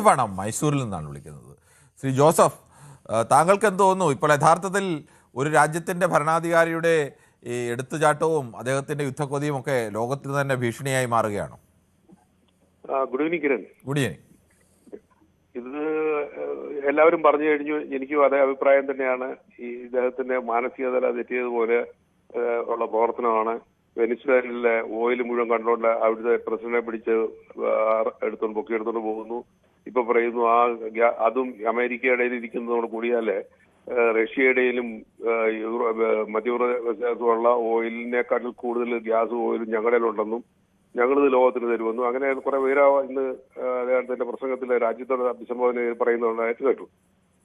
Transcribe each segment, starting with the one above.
വേണം മൈസൂരിൽ നിന്നാണ് വിളിക്കുന്നത്. ശ്രീ ജോസഫ്, താങ്കൾക്ക് എന്ത് തോന്നുന്നു? ഇപ്പോൾ യഥാർത്ഥത്തിൽ ഒരു രാജ്യത്തിൻ്റെ ഭരണാധികാരിയുടെ ഈ എടുത്തുചാട്ടവും അദ്ദേഹത്തിൻ്റെ യുദ്ധക്കൊതിയും ഒക്കെ ലോകത്തിന് തന്നെ ഭീഷണിയായി മാറുകയാണോ? Good evening Kiran. Good evening. ഇത് എല്ലാവരും പറഞ്ഞു കഴിഞ്ഞു. എനിക്കും അതേ അഭിപ്രായം തന്നെയാണ്. ഈ ഇദ്ദേഹത്തിന്റെ മാനസികതല തെറ്റിയതുപോലെ ഉള്ള പ്രവർത്തനമാണ്. വെനിസ്വേലയിലെ ഓയിൽ മുഴുവൻ കണ്ടുകൊണ്ട് അവിടുത്തെ പ്രസിഡന്റിനെ പിടിച്ച് പൊക്കിയെടുത്തോണ്ട് പോകുന്നു. ഇപ്പൊ പറയുന്നു അതും അമേരിക്കയുടെ ഇരിക്കുന്നതോട് കൂടിയാല് റഷ്യയുടെയിലും മധ്യപ്രദേശുള്ള ഓയിലിനേക്കാട്ടിൽ കൂടുതൽ ഗ്യാസും ഓയിലും ഞങ്ങളുടെയിലുണ്ടെന്നും ഞങ്ങളിത് ലോകത്തിന് തരുമെന്നും അങ്ങനെ കുറെ പേര് ഇന്ന് അദ്ദേഹത്തിന്റെ പ്രസംഗത്തിലെ രാജ്യത്തോട് അഭിസംബോധന പറയുന്നതായിട്ട് കേട്ടു.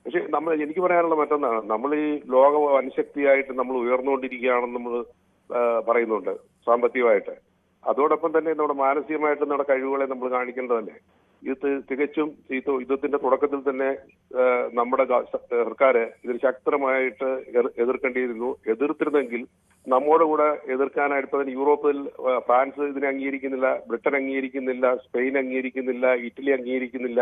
പക്ഷെ എനിക്ക് പറയാനുള്ള മറ്റൊന്നാണ്, നമ്മൾ ഈ ലോക വൻശക്തിയായിട്ട് നമ്മൾ ഉയർന്നുകൊണ്ടിരിക്കുകയാണെന്ന് നമ്മൾ പറയുന്നുണ്ട് സാമ്പത്തികമായിട്ട്. അതോടൊപ്പം തന്നെ നമ്മുടെ മാനസികമായിട്ട് നമ്മുടെ കഴിവുകളെ നമ്മൾ കാണിക്കേണ്ടതല്ലേ? ഇത് തികച്ചും ഈ യുദ്ധത്തിന്റെ തുടക്കത്തിൽ തന്നെ നമ്മുടെ സർക്കാര് ഇതിന് ശക്തമായിട്ട് എതിർക്കേണ്ടിയിരുന്നു. എതിർത്തിരുന്നെങ്കിൽ നമ്മുടെ കൂടെ എതിർക്കാനായിട്ട് തന്നെ യൂറോപ്പിൽ ഫ്രാൻസ് ഇതിനെ അംഗീകരിക്കുന്നില്ല, ബ്രിട്ടൻ അംഗീകരിക്കുന്നില്ല, സ്പെയിൻ അംഗീകരിക്കുന്നില്ല, ഇറ്റലി അംഗീകരിക്കുന്നില്ല.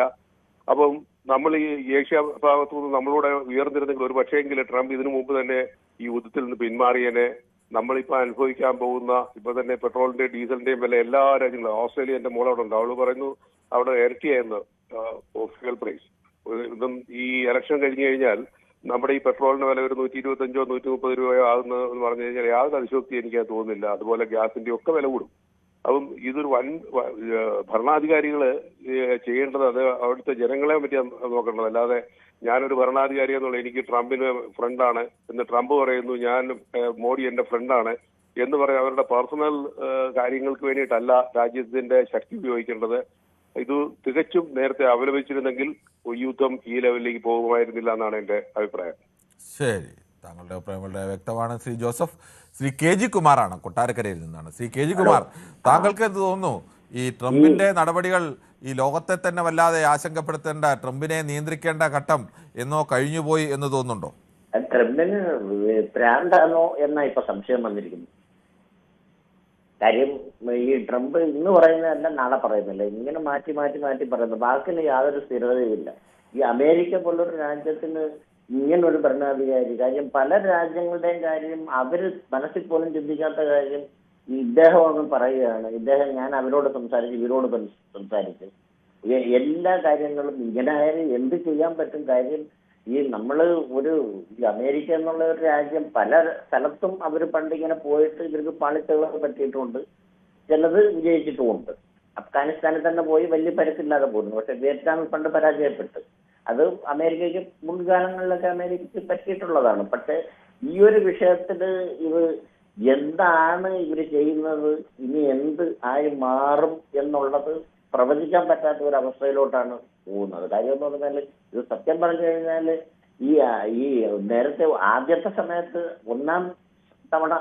അപ്പം നമ്മൾ ഈ ഏഷ്യ ഭാഗത്തു നിന്ന് നമ്മളൂടെ ഉയർന്നിരുന്നെങ്കിൽ ഒരു പക്ഷേങ്കിൽ ട്രംപ് ഇതിനു മുമ്പ് തന്നെ ഈ യുദ്ധത്തിൽ നിന്ന് പിന്മാറിയനെ. നമ്മളിപ്പോ അനുഭവിക്കാൻ പോകുന്ന ഇപ്പൊ തന്നെ പെട്രോളിന്റെയും ഡീസലിന്റെയും വില എല്ലാ രാജ്യങ്ങളും, ഓസ്ട്രേലിയ എന്റെ മോളവിടെ ഉണ്ട്, അവള് പറയുന്നു അവിടെ ഇരട്ടിയായിരുന്നു ഫ്യൂൽ പ്രൈസ്. ഇതും ഈ ഇലക്ഷൻ കഴിഞ്ഞു കഴിഞ്ഞാൽ നമ്മുടെ ഈ പെട്രോളിന്റെ വില ഒരു 125 130 രൂപയോ ആകുന്ന എന്ന് പറഞ്ഞു കഴിഞ്ഞാൽ യാതൊരു അതിശോക്തി എനിക്ക് തോന്നുന്നില്ല. അതുപോലെ ഗ്യാസിന്റെ ഒക്കെ വില കൂടും. അപ്പം ഇതൊരു ഭരണാധികാരികള് ചെയ്യേണ്ടത് അത് അവിടുത്തെ ജനങ്ങളെ പറ്റി നോക്കേണ്ടത്. അല്ലാതെ ഞാനൊരു ഭരണാധികാരി എന്നുള്ള എനിക്ക് ട്രംപിന് ഫ്രണ്ടാണ് എന്ന് ട്രംപ് പറയുന്നു, ഞാൻ മോഡി എന്റെ ഫ്രണ്ടാണ് എന്ന് പറയാൻ അവരുടെ പേഴ്സണൽ കാര്യങ്ങൾക്ക് വേണ്ടിയിട്ടല്ല രാജ്യത്തിന്റെ ശക്തി ഉപയോഗിക്കേണ്ടത്. ഇത് തികച്ചും നേരത്തെ അവലംബിച്ചിരുന്നെങ്കിൽ യുദ്ധം ഈ ലെവലിലേക്ക് പോകുമായിരുന്നില്ല എന്നാണ് എന്റെ അഭിപ്രായം. ശരി, താങ്കളുടെ അഭിപ്രായം വളരെ വ്യക്തമാണ്. Shri Joseph. Shri K G കുമാറാണ്, കൊട്ടാരക്കരയിൽ നിന്നാണ്. ശ്രീ കെ ജി കുമാർ, താങ്കൾക്ക് എന്ത് തോന്നുന്നു? ഈ ട്രംപിന്റെ നടപടികൾ ഈ ലോകത്തെ തന്നെ വല്ലാതെ ആശങ്കപ്പെടുത്തേണ്ട, ട്രംപിനെ നിയന്ത്രിക്കേണ്ട ഘട്ടം എന്നോ കഴിഞ്ഞുപോയി എന്ന് തോന്നുന്നുണ്ടോ? ട്രംപിന് പ്രാന്താണോ എന്നാ ഇപ്പൊ സംശയം വന്നിരിക്കുന്നു. കാര്യം ഈ ട്രംപ് ഇന്ന് പറയുന്നതല്ല നാളെ പറയുന്നില്ല, ഇങ്ങനെ മാറ്റി മാറ്റി മാറ്റി പറയുന്നു. വാക്കിന് യാതൊരു സ്ഥിരതയുമില്ല. ഈ അമേരിക്ക പോലൊരു രാജ്യത്തിന് ഇങ്ങനൊരു ഭരണാധികാരി, കാര്യം പല രാജ്യങ്ങളുടെയും കാര്യം അവര് മനസ്സിൽ പോലും ചിന്തിക്കാത്ത കാര്യം ഇദ്ദേഹം ഒന്ന് പറയുകയാണ്. ഇദ്ദേഹം ഞാൻ അവരോട് സംസാരിച്ച് ഇവരോട് സംസാരിച്ച് എല്ലാ കാര്യങ്ങളും ഇങ്ങനെ ആയാലും എന്ത് ചെയ്യാൻ പറ്റും? കാര്യം ഈ നമ്മള് ഈ അമേരിക്ക എന്നുള്ള ഒരു രാജ്യം പല സ്ഥലത്തും അവർ പണ്ട് ഇങ്ങനെ പോയിട്ട് ഇവർക്ക് പാളിച്ചകളൊക്കെ പറ്റിയിട്ടുണ്ട്, ചിലത് വിജയിച്ചിട്ടുമുണ്ട്. അഫ്ഗാനിസ്ഥാനിൽ തന്നെ പോയി വലിയ പരക്കില്ലാതെ പോകുന്നു. പക്ഷെ വിയറ്റ്നാമിൽ പണ്ട് പരാജയപ്പെട്ടു. അത് അമേരിക്കയ്ക്ക് മുൻകാലങ്ങളിലൊക്കെ അമേരിക്കയ്ക്ക് പറ്റിയിട്ടുള്ളതാണ്. പക്ഷെ ഈ ഒരു വിഷയത്തില് എന്താണ് ഇവര് ചെയ്യുന്നത്, ഇനി എന്ത് ആയി മാറും എന്നുള്ളത് പ്രവചിക്കാൻ പറ്റാത്ത ഒരു അവസ്ഥയിലോട്ടാണ് പോകുന്നത്. കാര്യം എന്ന് പറഞ്ഞാൽ ഇത് സത്യം പറഞ്ഞു കഴിഞ്ഞാൽ ഈ നേരത്തെ ആദ്യത്തെ സമയത്ത് ഒന്നാം തവണ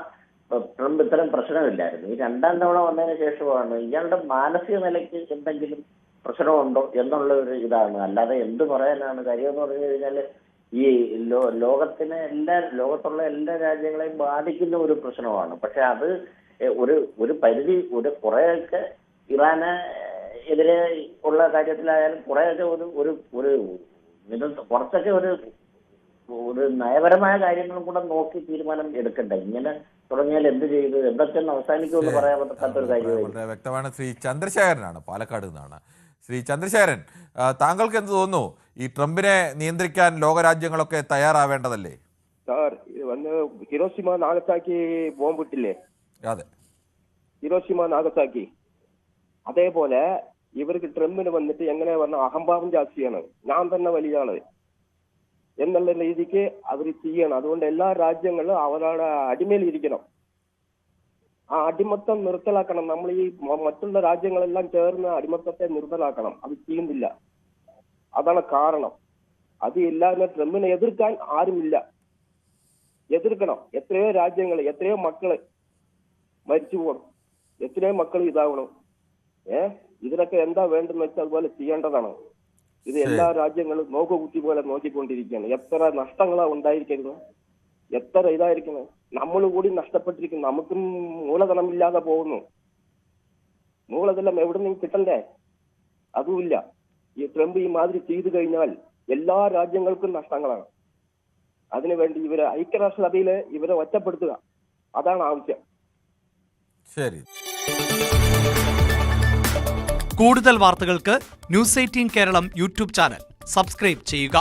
ട്രംപ് ഇത്തരം പ്രശ്നമില്ലായിരുന്നു. ഈ രണ്ടാം തവണ വന്നതിന് ശേഷമാണ് ഇയാളുടെ മാനസിക നിലയ്ക്ക് എന്തെങ്കിലും പ്രശ്നമുണ്ടോ എന്നുള്ള ഒരു ഇതാണ്. അല്ലാതെ എന്ത് പറയാനാണ്? കാര്യം എന്ന് പറഞ്ഞു കഴിഞ്ഞാൽ ഈ ലോകത്തുള്ള എല്ലാ രാജ്യങ്ങളെയും ബാധിക്കുന്ന ഒരു പ്രശ്നമാണ്. പക്ഷെ അത് ഒരു പരിധി കുറെയൊക്കെ ഇറാന് എതിരെ ഉള്ള കാര്യത്തിലായാലും കുറെയൊക്കെ കുറച്ചൊക്കെ ഒരു നയപരമായ കാര്യങ്ങളും കൂടെ നോക്കി തീരുമാനം എടുക്കണ്ടേ? ഇങ്ങനെ തുടങ്ങിയാൽ എന്ത് ചെയ്തു എന്തൊക്കെ അവസാനിക്കുമെന്ന് പറയാൻ പറ്റാത്തൊരു കാര്യം വ്യക്തമാണ്. ശ്രീ ചന്ദ്രശേഖരനാണ്, പാലക്കാട് നിന്നാണ്. ശ്രീ ചന്ദ്രശേഖരൻ, താങ്കൾക്ക് എന്ത് തോന്നുന്നു? ഈ ട്രംപിനെ നിയന്ത്രിക്കാൻ ലോകരാജ്യങ്ങളൊക്കെ തയ്യാറാവേണ്ടതല്ലേ? സാർ, ഹിരോഷിമ നാഗസാക്കി ബോംബിട്ടില്ലേ? അതെ, ഹിരോഷിമ നാഗസാക്കി. അതേപോലെ ഇവർക്ക് ട്രംപിന് വന്നിട്ട് എങ്ങനെ പറഞ്ഞ അഹംഭാവം ജാസ്തിയാണ്, ഞാൻ തന്നെ വലിയ ആള് എന്നുള്ള രീതിക്ക് അവർ ചെയ്യണം. അതുകൊണ്ട് എല്ലാ രാജ്യങ്ങളും അവരുടെ അടിമയിൽ ഇരിക്കണം. ആ അടിമത്തം നിർത്തലാക്കണം. നമ്മൾ ഈ മറ്റുള്ള രാജ്യങ്ങളെല്ലാം ചേർന്ന് അടിമത്തത്തെ നിർത്തലാക്കണം. അത് ചെയ്യുന്നില്ല. അതാണ് കാരണം. അത് ഇല്ലാതെ ട്രംപിനെ എതിർക്കാൻ ആരുമില്ല. എതിർക്കണം. എത്രയോ രാജ്യങ്ങൾ, എത്രയോ മക്കള് മരിച്ചു പോകണം, എത്രയോ മക്കൾ ഇതാവണം. ഇതിനൊക്കെ എന്താ വേണ്ടെന്ന് വെച്ചാൽ അതുപോലെ ചെയ്യേണ്ടതാണ്. ഇത് എല്ലാ രാജ്യങ്ങളും നോക്കുകുത്തി പോലെ നോക്കിക്കൊണ്ടിരിക്കുകയാണ്. എത്ര നഷ്ടങ്ങളാണ് ഉണ്ടായിരിക്കുന്നത്, എത്ര ഇതായിരിക്കുന്നത്. നമ്മൾ കൂടി നഷ്ടപ്പെട്ടിരിക്കുന്നു. നമുക്കും മൂലധനമില്ലാതെ പോകുന്നു. മൂലധനം എവിടെ നിന്ന് കിട്ടണ്ടേ? അതുമില്ല. ഈ ട്രംപ് ഈ മാതിരി ചെയ്തു കഴിഞ്ഞാൽ എല്ലാ രാജ്യങ്ങൾക്കും നഷ്ടങ്ങളാണ്. അതിനുവേണ്ടി ഇവരെ ഐക്യരാഷ്ട്രസഭയിലെ ഇവരെ ഒറ്റപ്പെടുത്തുക, അതാണ് ആവശ്യം. ശരി. കൂടുതൽ വാർത്തകൾക്ക് news 18 Keralam YouTube channel subscribe ചെയ്യുക.